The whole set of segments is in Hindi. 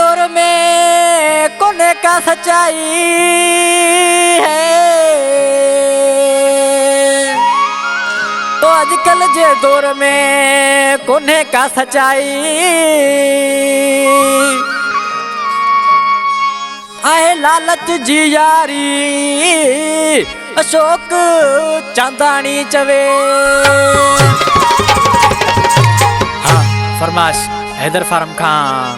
दौर में कोने का सच्चाई है, तो आजकल जे दौर में कोने का सच्चाई आए लालच जी यारी अशोक चांदानी चवे। हाँ फरमाश हैदर फार्म का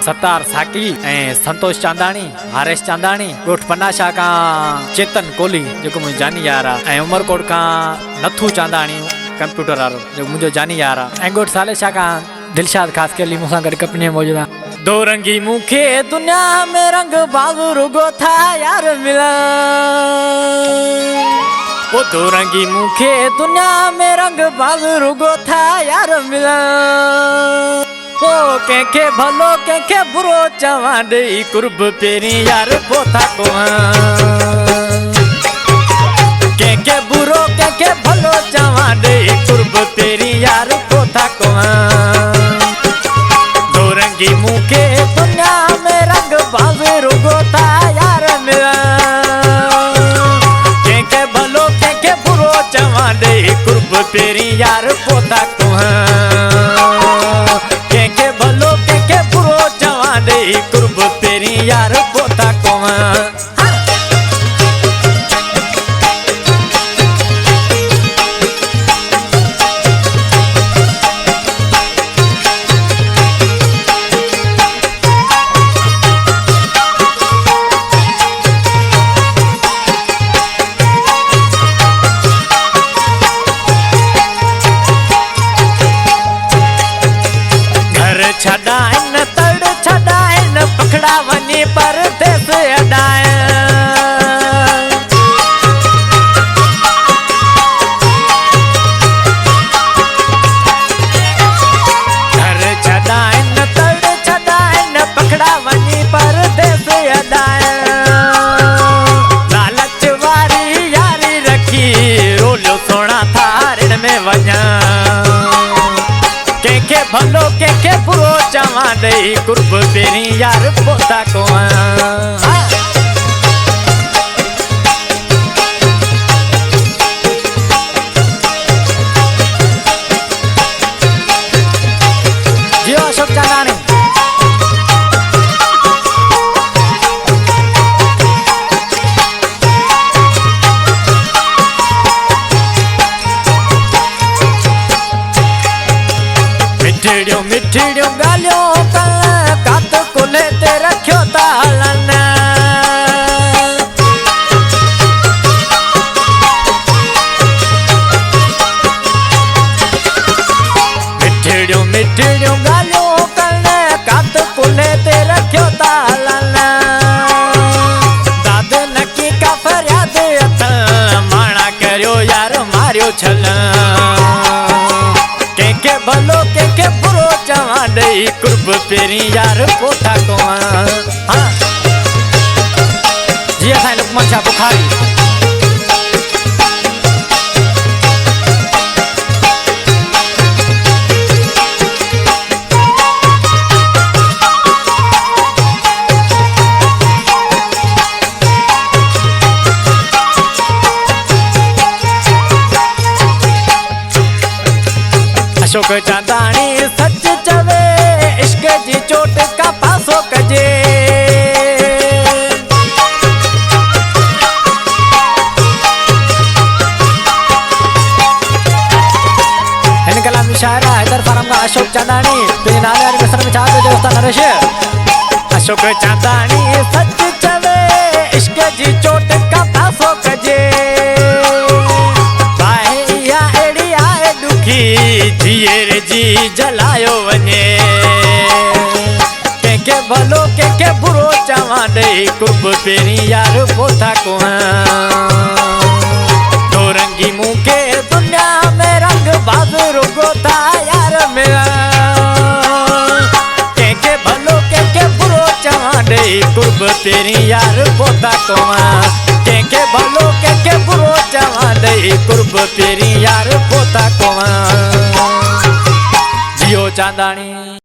सत्तार साकी ए संतोष चांदानी, हरेश चांदानी, गोठ पनाशा का चेतन कोहली जो मुझे जानी यारा, उमरकोट का नथू चांदानी कंप्यूटर आरो जो मुझे जानी यारा, गोठ सालेशा का दिलशाद खास के लिए मुसा कर कपने मौजूदा। दो रंगी मुखे दुनिया में रंग बाबू रुगो था यार मिला, वो दो रंगी मुखे दुनिया में रंग बाबू रुगो था यार मिला। ओ के भलो के बुरो चवा दे कुर्ब पेरी यार पोथा को, के बुरो के भलो चवा दे कुर्ब पेरी यार पोथा को। दो रंगी मुखे दुनिया में रंग बाबे रुगो था यार मिला, के भलो के बुरो चवा दे कुर्ब पेरी यार पोथा को। कुर्ब तेरी यार पोता को। घर छडाइन तड़ छडाइन पखड़ा वनी पर देश अडाए, घर छडाइन तड़ छडाइन पखड़ा वनी पर देश अडाए। लालच वारी यारी रखी रोलो सोना थारण में वजा, के भलो के बुरो चवा दे कुर्ब तेरी यार पोता को। जियो अशोक चांदानी मिठड़ियों गालियों कात कुले ते रखियो तालन, मिठड़ियों गालियों कात कुले ते रखियो तालन। दाद नकी का फरियाद अतल माना करियो यार मारियो छल, के भलो के बुरो चवा दे कुर्ब पेरी यार पोथा को। हाँ जी असां लुकमान शाह बुखारी अशोक चांदानी सच चवे इश्क जी चोट का पासो कजे, इन कलाम शायरा हैदर फार्म का अशोक चांदानी नाले मिस्र में चाहते दोस्ता नरेश। अशोक चांदानी सच चवे इश्क जी चोट का पासो कजे, जियर जी जलायो वने, के भलो के बुरो चवा दे कुर्ब पेरी यार पोथा को। दो रंगी मुखे दुनिया में रंग बाज रुगो था यार मेरा, के भलो के बुरो चवा दे कुर्ब पेरी यार पोथा को। के भलो के बुरो चवा दे कुर्ब पेरी यार पोथा को। जियो चांदानी।